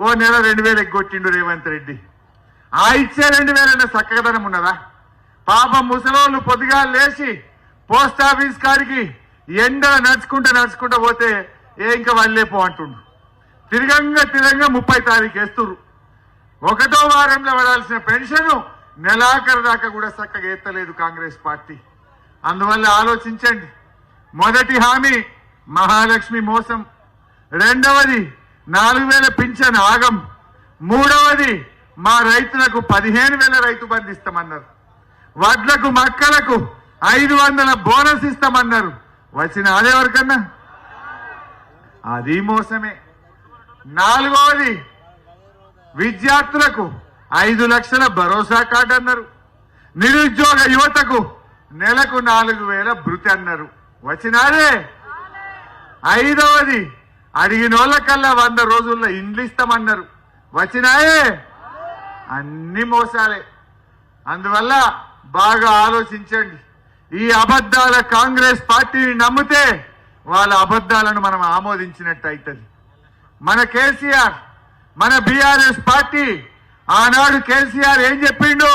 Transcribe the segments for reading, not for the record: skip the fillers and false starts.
ఓ నెల 2000 ఎగ్గొట్టిండు రేవంత్ రెడ్డి. ఆ ఇచ్చే 2000 చక్కదనం ఉన్నదా? పాపం ముసలోళ్ళు పొద్దుగా లేచి పోస్ట్ ఆఫీస్ కాడికి ఎండలు నడుచుకుంటూ పోతే ఇంకా వల్లేపో అంటుండు. తిరగంగా 30 తారీఖు వేస్తురు. 1వ వారంలో పడాల్సిన పెన్షన్ నెలాఖరు దాకా కూడా చక్కగా ఎత్తలేదు కాంగ్రెస్ పార్టీ. అందువల్ల ఆలోచించండి. మొదటి హామీ మహాలక్ష్మి మోసం, 2వది 4000 పింఛన్ ఆగం, 3వది మా రైతులకు 15,000 రైతు బంధు ఇస్తామన్నారు, వడ్లకు మక్కలకు 500 బోనస్ ఇస్తామన్నారు. వచ్చిన అదేవరకన్నా అది మోసమే. 4వది విద్యార్థులకు 5 లక్షల భరోసా కార్డు అన్నారు, నిరుద్యోగ యువతకు నెలకు 4,000 భృతి అన్నారు. వచ్చినారే. 5వది అడిగినోళ్ళకల్లా 100 రోజుల్లో ఇండ్లు ఇస్తామన్నారు. వచ్చినాయే. అన్ని మోసాలే. అందువల్ల బాగా ఆలోచించండి. ఈ అబద్ధాల కాంగ్రెస్ పార్టీని నమ్మితే వాళ్ళ అబద్ధాలను మనం ఆమోదించినట్టు అవుతుంది. మన కేసీఆర్, మన బీఆర్ఎస్ పార్టీ ఆనాడు కేసీఆర్ ఏం చెప్పిండు?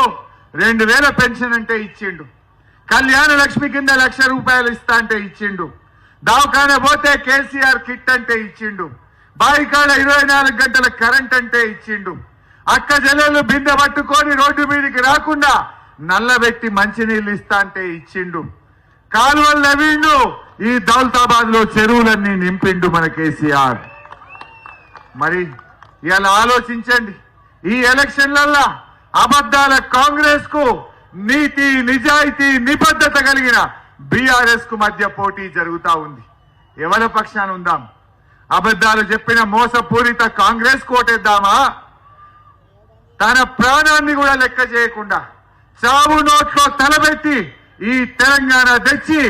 2000 పెన్షన్ అంటే ఇచ్చిండు, కళ్యాణ లక్ష్మి కింద 1,00,000 రూపాయలు ఇస్తా అంటే ఇచ్చిండు, దవాఖాన పోతే కేసీఆర్ కిట్ అంటే ఇచ్చిండు, బాయికాడ 24 గంటల కరెంట్ అంటే ఇచ్చిండు, అక్క జల్లెలు బిందె పట్టుకొని రోడ్డు మీదకి రాకుండా నల్లబెట్టి మంచినీళ్ళు ఇస్తా అంటే ఇచ్చిండు, కాలువలు నవ్విండు, ఈ దౌలతాబాద్ లో చెరువులన్నీ నింపిండు మన కేసీఆర్. మరి ఇలా ఆలోచించండి. ఈ ఎలక్షన్లల్లా అబద్ధాల కాంగ్రెస్ కు నీతి నిజాయితీ నిబద్ధత కలిగిన బీఆర్ఎస్ కు మధ్య పోటీ జరుగుతా ఉంది. ఎవరి పక్షాన ఉందాం? అబద్ధాలు చెప్పిన మోసపూరిత కాంగ్రెస్ కోటేద్దామా? తన ప్రాణాన్ని కూడా లెక్క చేయకుండా చావు నోట్లో తలబెట్టి ఈ తెలంగాణ తెచ్చి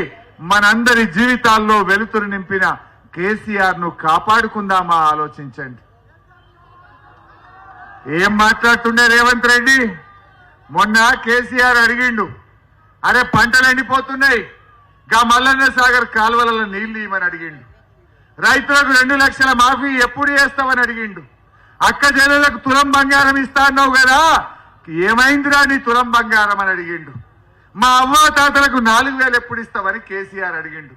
మనందరి జీవితాల్లో వెలుతురు నింపిన కేసీఆర్ ను కాపాడుకుందామా? ఆలోచించండి. ఏం మాట్లాడుతుండే రేవంత్ రెడ్డి? మొన్న కేసీఆర్ అడిగిండు, అరే పంటలు ఎండిపోతున్నాయి, గా మల్లన్న సాగర్ కాలువలలో నీళ్లు ఇవ్వమని అడిగిండు, రైతులకు 2 లక్షల మాఫీ ఎప్పుడు చేస్తామని అడిగిండు, అక్క జల్లెలకు తులం బంగారం ఇస్తా అన్నావు కదా, ఏమైందిరా నీ తులం బంగారం అని అడిగిండు, మా అవ్వ తాతలకు 4,000 ఎప్పుడు ఇస్తామని కేసీఆర్ అడిగిండు.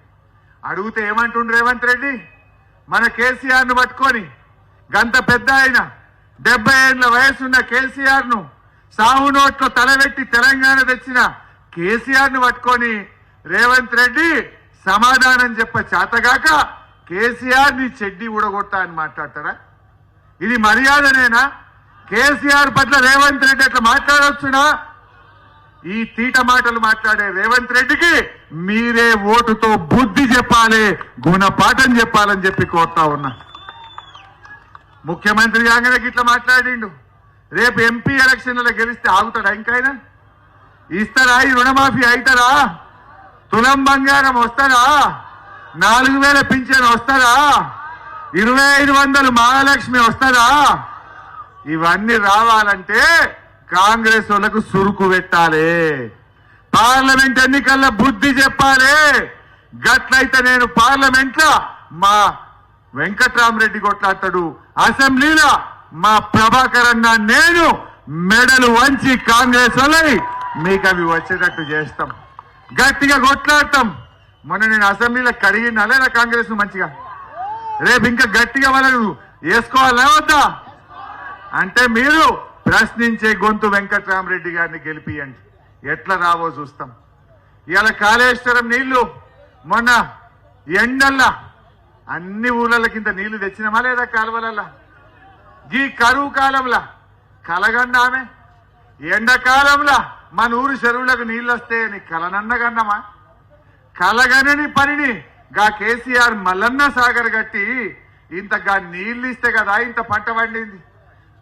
అడిగితే ఏమంటుండు రేవంత్ రెడ్డి? మన కేసీఆర్ ను పట్టుకొని, గంత పెద్ద ఆయన 70 ఏళ్ల వయసున్న కేసీఆర్ ను సాగు నోట్లో తలబెట్టి తెలంగాణ తెచ్చిన కేసీఆర్ ను పట్టుకొని రేవంత్ రెడ్డి సమాధానం చెప్ప చేతగాక కేసీఆర్ ని చెడ్డి ఊడగొట్టా అని మాట్లాడతారా? ఇది మర్యాదనేనా? కేసీఆర్ పట్ల రేవంత్ రెడ్డి అట్లా మాట్లాడవచ్చునా? ఈ తీట మాటలు మాట్లాడే రేవంత్ రెడ్డికి మీరే ఓటుతో బుద్ధి చెప్పాలి, గుణపాఠం చెప్పాలని చెప్పి కోరుతా ఉన్నా. ముఖ్యమంత్రి కాగానే ఇట్లా మాట్లాడిండు. రేపు ఎంపీ ఎలక్షన్లలో గెలిస్తే ఆగుతాడా? ఇంకైనా ఇస్తారా? ఈ రుణమాఫీ అవుతారా? తులం బంగారం వస్తారా? 4,000 పింఛన్ వస్తారా? 2,500 మహాలక్ష్మి వస్తారా? ఇవన్నీ రావాలంటే కాంగ్రెస్ వాళ్ళకు సురుకు పెట్టాలి, పార్లమెంట్ ఎన్నికల్లో బుద్ధి చెప్పాలి. గట్లయితే నేను పార్లమెంట్ లో మా వెంకట్రామరెడ్డి కొట్లాడతాడు, అసెంబ్లీలో మా ప్రభాకర్ అన్న నేను మెడలు వంచి కాంగ్రెస్ వాళ్ళని మీకు అవి వచ్చేటట్టు చేస్తాం, గట్టిగా కొట్లాడతాం. మొన్న నేను అసెంబ్లీలో కడిగినా లేదా కాంగ్రెస్ మంచిగా? రేపు ఇంకా గట్టిగా వాళ్ళకు వేసుకోవాలా వద్దా? అంటే మీరు ప్రశ్నించే గొంతు వెంకట్రామరెడ్డి గారిని గెలిపియండి. ఎట్లా రావో చూస్తాం. ఇవాళ కాళేశ్వరం నీళ్లు మొన్న ఎండల్లా అన్ని ఊళ్ళ కింద నీళ్లు తెచ్చినామా లేదా? కాలువలల్లా ఈ కరువు కాలంలో కలగండ ఆమె, ఎండాకాలంలో మన ఊరు చెరువులకు నీళ్ళు వస్తే నీ కలనన్నగన్నమా? కలగనని పనిని గా కేసీఆర్ మల్లన్న సాగర్ కట్టి ఇంతగా నీళ్ళు ఇస్తే కదా ఇంత పంట పండింది.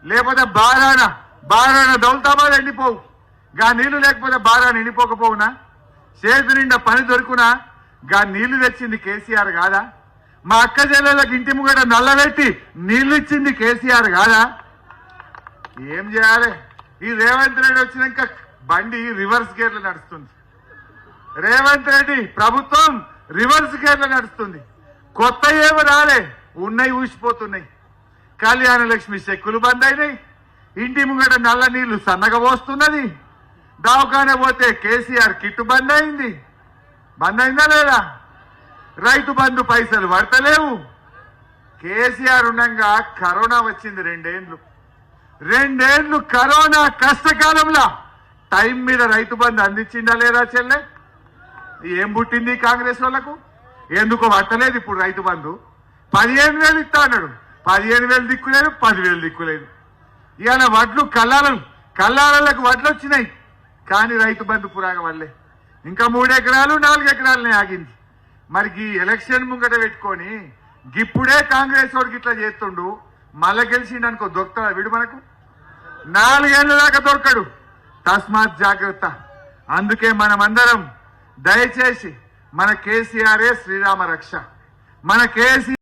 లేకపోతే బారాన దౌలతాబాద్ ఎండిపోవు, గా నీళ్లు లేకపోతే బారాన ఎండిపోకపోవునా? చేతి నిండా పని దొరుకునా? గా నీళ్లు తెచ్చింది కేసీఆర్ కాదా? మా అక్క చెల్లెళ్ళకి ఇంటి ముంగట నల్లబెట్టి నీళ్లు ఇచ్చింది కేసీఆర్ కాదా? ఏం చేయాలి? ఈ రేవంత్ రెడ్డి వచ్చినాక బండి రివర్స్ గేర్లు నడుస్తుంది. రేవంత్ రెడ్డి ప్రభుత్వం రివర్స్ గేర్లు నడుస్తుంది. కొత్త ఏమి రాలే, ఉన్నాయి ఊసిపోతున్నాయి. కళ్యాణ లక్ష్మి చెక్కులు బంద్ అయినాయి, ఇంటి ముంగట నల్ల నీళ్లు సన్నగా పోస్తున్నది, దవాఖాన పోతే కేసీఆర్ కిట్టు బంద్ అయింది. బంద్ అయిందా లేదా? రైతు బంధు పైసలు పడతలేవు. కేసీఆర్ ఉండగా కరోనా వచ్చింది. రెండేండ్లు కరోనా కష్టకాలంలో టైం మీద రైతు బంధు అందించిందా లేదా చెల్లె? ఏం పుట్టింది కాంగ్రెస్ వాళ్ళకు? ఎందుకో పట్టలేదు ఇప్పుడు రైతు బంధు. 15,000 ఇస్తా అన్నాడు, 15,000 దిక్కులేదు, 10,000 దిక్కులేదు. ఇవాళ వడ్లు కల్లాలకు వడ్లు వచ్చినాయి, కానీ రైతు బంధు పురాగ వల్లే ఇంకా 3 ఎకరాలు 4 ఎకరాలనే ఆగింది. మరి ఈ ఎలక్షన్ ముంగట పెట్టుకొని గిప్పుడే కాంగ్రెస్ వాడికి ఇట్లా చేస్తుండు, మళ్ళా గెలిచిండు అనుకో దొరుకుతాడా వీడు మనకు? 4 ఏళ్ల దాకా దొరకడు. తస్మాత్ జాగ్రత్త. అందుకే మనమందరం దయచేసి మన కేసీఆరే శ్రీరామ రక్ష. మన కేసీ